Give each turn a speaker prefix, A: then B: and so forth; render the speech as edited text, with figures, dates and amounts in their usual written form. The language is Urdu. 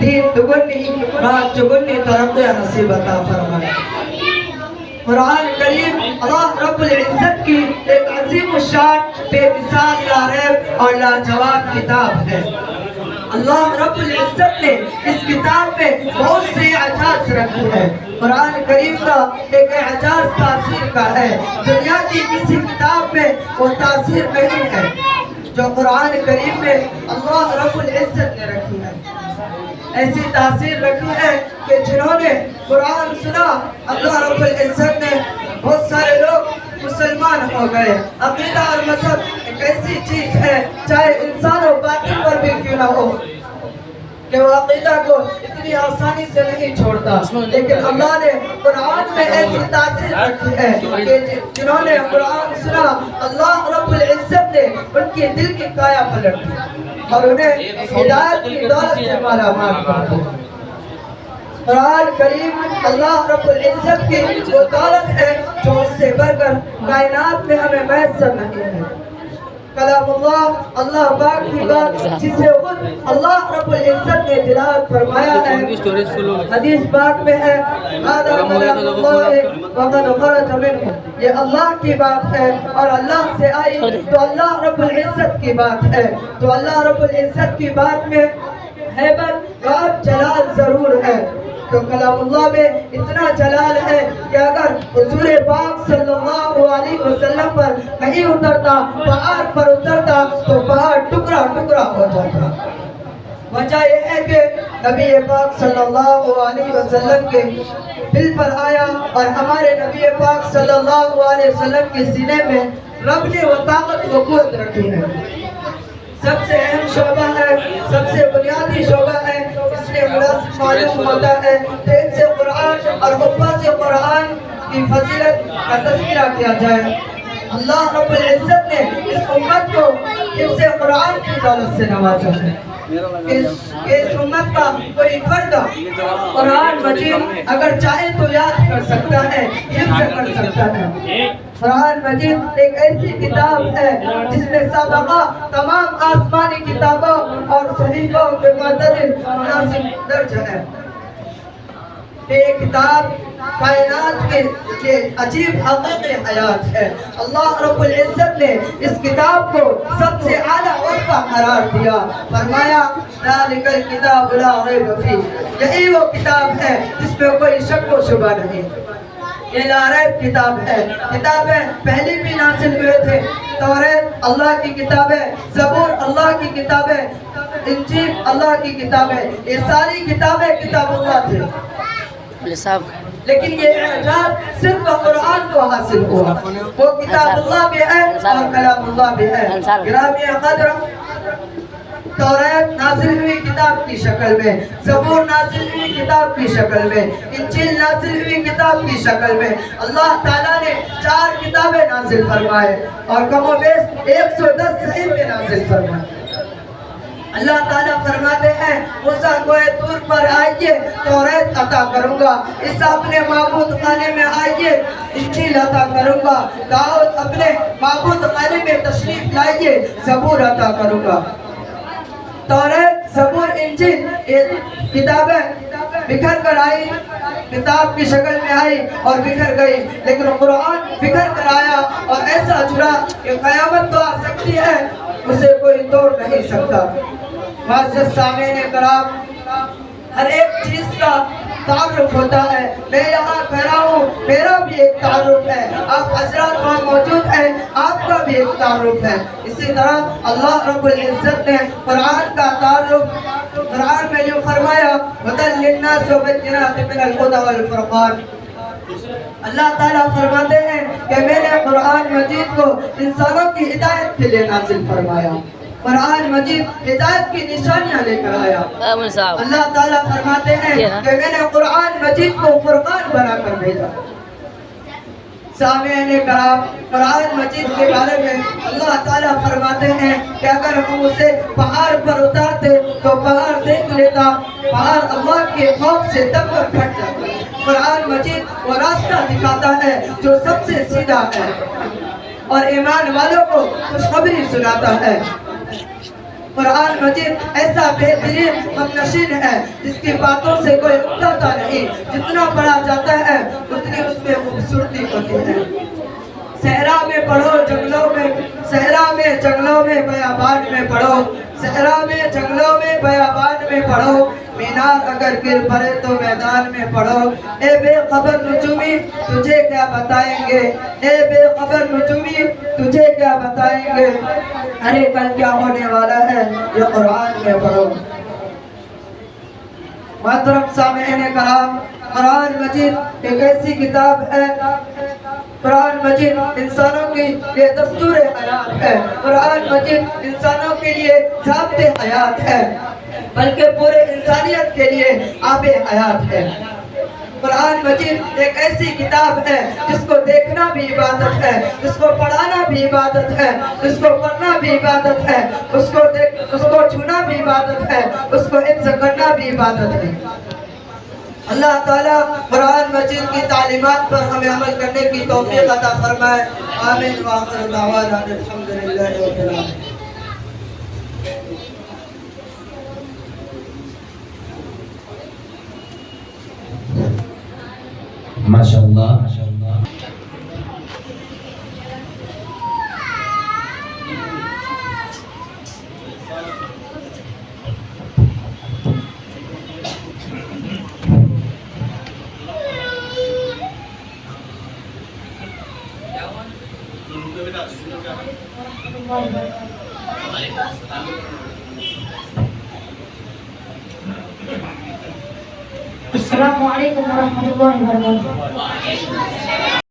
A: دین دگنی رات چگنی ترقی نصیب عطا فرمائے۔ قرآن کریم اللہ رب العزت کی ایک عظیم الشان بے مثال لاریب اور لاجواب کتاب ہے۔ اللہ رب العزت نے اس کتاب میں بہت سے اعجاز رکھے ہیں۔ قرآن کریم کا ایک اعجاز تاثیر کا ہے، دنیا کی کسی کتاب میں وہ تاثیر نہیں ہے جو قرآن کریم میں اللہ رب العزت نے رکھی ہے۔ ایسی تاثیر رکھی ہے کہ جنہوں نے قرآن سنا اللہ رب العزت نے بہت سارے لوگ مسلمان ہو گئے۔ عقیدہ اور مذہب ایک ایسی چیز ہے چاہے انسان و باطل پر بھی کیوں نہ ہو کہ وہ عقیدہ کو اتنی آسانی سے نہیں چھوڑتا، لیکن اللہ نے قرآن میں ایسی تاثیر رکھی ہے کہ جنہوں نے قرآن سنا اللہ رب العزت نے ان کی دل کی کایا پلٹ دی اور انہیں ہدایت کی دولت سے مالا مال کر دیا۔ قرآن کریم اللہ رب العزت کی وہ دولت ہے جو اس سے بڑھ کر کائنات میں ہمیں میسر نہیں ہے۔ کلام اللہ اللہ پاک کی بات جسے خود اللہ رب العزت نے تلاوت فرمایا ہے، حدیث پاک میں ہے هذا کلام اللہ وقد خرج منه، یہ اللہ کی بات ہے اور اللہ سے آئی تو اللہ رب العزت کی بات ہے۔ تو اللہ رب العزت کی بات میں ہیبت اور جلال ضرور ہے، تو کلام اللہ میں اتنا جلال ہے کہ اگر حضور پاک صلی اللہ علیہ وسلم پر نہیں اترتا، پہاڑ پر اترتا تو پہاڑ ٹکڑا ٹکڑا ہو جاتا۔ وجہ یہ ہے کہ نبی پاک صلی اللہ علیہ وسلم کے دل پر آیا اور ہمارے نبی پاک صلی اللہ علیہ وسلم کے سینے میں رب نے وہ طاقت و قوت رکھی ہے۔ سب سے اہم شعبہ ہے، سب سے بنیادی شعبہ ہے، اس لیے مناسب معلوم ہوتا ہے کہ ان سے قرآن اور حفاظ قرآن کی فضیلت کا تذکرہ کیا جائے۔ اللہ رب العزت نے اس امت کو حفظ قرآن کی دولت سے نوازا ہے۔ اس امت کا کوئی فرد قرآن مجید اگر چاہے تو یاد کر سکتا ہے، حفظ کر سکتا ہے۔ قرآن مجید ایک ایسی کتاب ہے جس میں سابقہ تمام آسمانی کتابوں اور صحیفوں کے معتدل مناسب درج ہے۔ یہ کتاب کائنات کے عجیب حقیقی حیات ہے۔ اللہ رب العزت نے اس کتاب کو سب سے اعلیٰ وقفہ قرار دیا، فرمایا ذالک الکتاب لا ریب فیہ، یہی وہ کتاب ہے جس میں کوئی شک و شبہ نہیں۔ یہ لا ریب کتاب ہے۔ کتابیں پہلی بھی نازل ہوئے تھے، توریت اللہ کی کتابیں، زبور اللہ کی کتابیں، انجیل اللہ کی کتابیں، یہ ساری کتابیں کتاب اللہ تھے، لیکن یہ اعجاز صرف قرآن کو حاصل ہوا۔ وہ کتاب اللہ بھی ہے اور کلام اللہ بھی ہے۔ گرامی قدر، توریت نازل ہوئی کتاب کی شکل میں، زبور نازل ہوئی کتاب کی شکل میں، انجیل نازل ہوئی کتاب کی شکل میں۔ اللہ تعالیٰ نے 4 کتابیں نازل فرمائے اور کم و بیش 110 صحیفے نازل فرمائے۔ اللہ تعالیٰ فرماتے ہیں موسیٰ کوہ طور پر آئیے توریت عطا کروں گا، عیسیٰ اپنے معبود خانے میں آئیے انجیل عطا کروں گا، داؤد اپنے معبود خانے میں تشریف لائیے زبور عطا کروں گا۔ توریت، زبور، انجیل یہ کتابیں بکھر کر آئی، کتاب کی شکل میں آئی اور بکھر گئی، لیکن قرآن بکھر کر آیا اور ایسا جڑا کہ قیامت تو آ سکتی ہے، اسے کوئی توڑ نہیں سکتا۔ معزز سامعین کرام، ہر ایک چیز کا تعارف ہوتا ہے۔ میں یہاں کھڑا ہوں، میرا بھی ایک تعارف ہے، آپ حضرات وہاں موجود ہیں، آپ کا بھی ایک تعارف ہے۔ اسی طرح اللہ رب العزت نے قرآن کا تعارف قرآن میں جو فرمایا هُدًى لِلنَّاسِ وَبَيِّنَاتٍ مِنَ الْهُدَى وَالْفُرْقَانِ، اللہ تعالیٰ فرماتے ہیں کہ میں نے قرآن مجید کو انسانوں کی ہدایت کے لیے نازل فرمایا، قرآن مجید ہدایت کی نشانیاں لے کر آیا۔ اللہ تعالیٰ فرماتے ہیں کہ میں نے قرآن مجید کو فرقان بنا کر بھیجا۔ سامعین کرام، قرآن مجید کے بارے میں اللہ تعالیٰ فرماتے ہیں کہ اگر ہم اسے پہاڑ پر اتارتے تو پہاڑ دیکھ لیتا، پہاڑ اللہ کے خوف سے دب کر پھٹ جاتا۔ قرآن مجید وہ راستہ دکھاتا ہے جو سب سے سیدھا ہے اور ایمان والوں کو خوشخبری سناتا ہے۔ قرآن مجید ایسا بہترین ہمنشین ہے جس کی باتوں سے کوئی اکتاتا نہیں، جتنا پڑھا جاتا ہے اتنی اس میں خوبصورتی ہوتی ہے۔ صحرا میں پڑھو جنگلوں میں، صحرا میں جنگلوں میں بیابان میں پڑھو، صحرا میں جنگلوں میں بیابان میں پڑھو، مینار اگر گر پڑے تو میدان میں پڑھو۔ اے بے خبر نجومی تجھے کیا بتائیں گے، اے بے خبر نجومی تجھے کیا بتائیں گے، ارے کل کیا ہونے والا ہے یہ قرآن میں پڑھو۔ محترم سامعین کرام، قرآن مجید ایک ایسی کتاب ہے، قرآن مجید انسانوں کے لیے دستور حیات ہے، قرآن مجید انسانوں کے لیے ضابط حیات ہے، بلکہ پورے انسانیت کے لیے آب حیات ہے۔ قرآن مجید ایک ایسی کتاب ہے جس کو دیکھنا بھی عبادت ہے، جس کو پڑھانا بھی عبادت ہے، جس کو پڑھنا بھی عبادت ہے، اس کو چھونا بھی عبادت ہے، اس کو حفظ کرنا بھی عبادت ہے۔ اللہ تعالیٰ قرآن مجید کی تعلیمات پر ہمیں عمل کرنے کی توفیق عطا فرمائے۔ آمین وآخر دعوانا الحمدللہ رب العالمین۔
B: ماشاءاللہ
C: السلام علیکم ورحمۃ اللہ وبرکاتہ۔